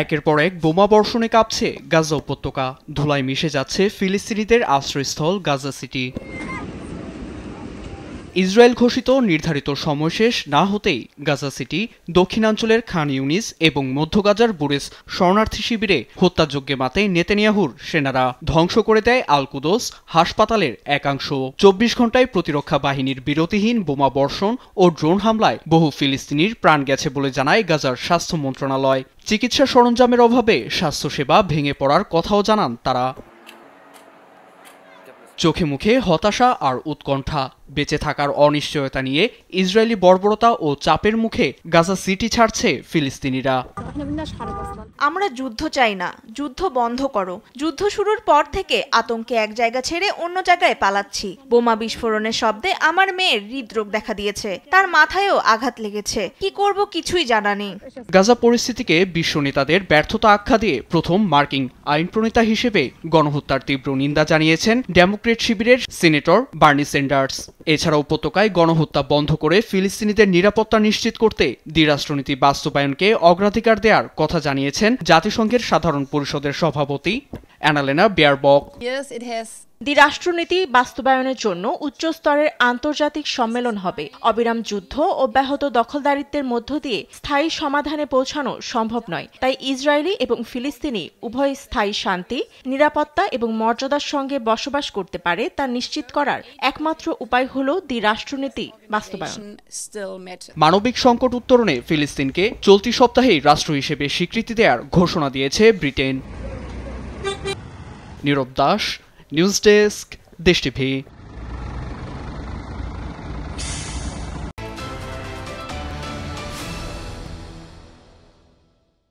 একের পর এক বোমা বর্ষণে কাঁপছে গাজা উপত্যকা, ধুলায় মিশে যাচ্ছে ফিলিস্তিনিদের আশ্রয়স্থল গাজা সিটি। ইসরায়েল ঘোষিত নির্ধারিত সময় শেষ না হতেই গাজা সিটি, দক্ষিণাঞ্চলের খান ইউনিস এবং মধ্য গাজার বুরেস শরণার্থী শিবিরে হত্যাযজ্ঞে মাতে নেতানিয়াহুর সেনারা। ধ্বংস করে দেয় আল কুদস হাসপাতালের একাংশ। ২৪ ঘণ্টায় প্রতিরক্ষা বাহিনীর বিরতিহীন বোমা বর্ষণ ও ড্রোন হামলায় বহু ফিলিস্তিনির প্রাণ গেছে বলে জানায় গাজার স্বাস্থ্য মন্ত্রণালয়। চিকিৎসা সরঞ্জামের অভাবে স্বাস্থ্যসেবা ভেঙে পড়ার কথাও জানান তারা। চোখে মুখে হতাশা আর উৎকণ্ঠা, বেঁচে থাকার অনিশ্চয়তা নিয়ে ইসরায়েলি বর্বরতা ও চাপের মুখে গাজা সিটি ছাড়ছে ফিলিস্তিনিরা। আমরা যুদ্ধ চাই না, যুদ্ধ বন্ধ করো। যুদ্ধ শুরুর পর থেকে আতঙ্কে এক জায়গা ছেড়ে অন্য জায়গায় পালাচ্ছি। বোমা বিস্ফোরণের শব্দে আমার মেয়ের হৃদরোগ দেখা দিয়েছে, তার মাথায়ও আঘাত লেগেছে। কি করব কিছুই জানা নেই। গাজা পরিস্থিতিকে বিশ্ব নেতাদের ব্যর্থতা আখ্যা দিয়ে প্রথম মার্কিন আইন প্রণেতা হিসেবে গণহত্যার তীব্র নিন্দা জানিয়েছেন ডেমোক্রেট শিবিরের সিনেটর বার্নি স্যান্ডার্স। এছাড়া উপত্যকায় গণহত্যা বন্ধ করে ফিলিস্তিনিদের নিরাপত্তা নিশ্চিত করতে দ্বিরাষ্ট্রনীতি বাস্তবায়নকে অগ্রাধিকার দেওয়ার কথা জানিয়েছেন জাতিসংঘের সাধারণ পরিষদের সভাপতি অ্যানালেনা বেয়ারবক। দ্বিরাষ্ট্রনীতি বাস্তবায়নের জন্য উচ্চস্তরের আন্তর্জাতিক সম্মেলন হবে। অবিরাম যুদ্ধ অব্যাহত দখলদারিত্বের মধ্য দিয়ে স্থায়ী সমাধানে পৌঁছানো সম্ভব নয়। তাই ইসরায়েলি এবং ফিলিস্তিনি উভয় স্থায়ী শান্তি, নিরাপত্তা এবং মর্যাদার সঙ্গে বসবাস করতে পারে তা নিশ্চিত করার একমাত্র উপায় হল দ্বিরাষ্ট্রনীতি বাস্তবায়ন। মানবিক সংকট উত্তরণে ফিলিস্তিনকে চলতি সপ্তাহেই রাষ্ট্র হিসেবে স্বীকৃতি দেওয়ার ঘোষণা দিয়েছে ব্রিটেন। নীরব দাস, নিউজ ডেস্ক, দেশ টিভি।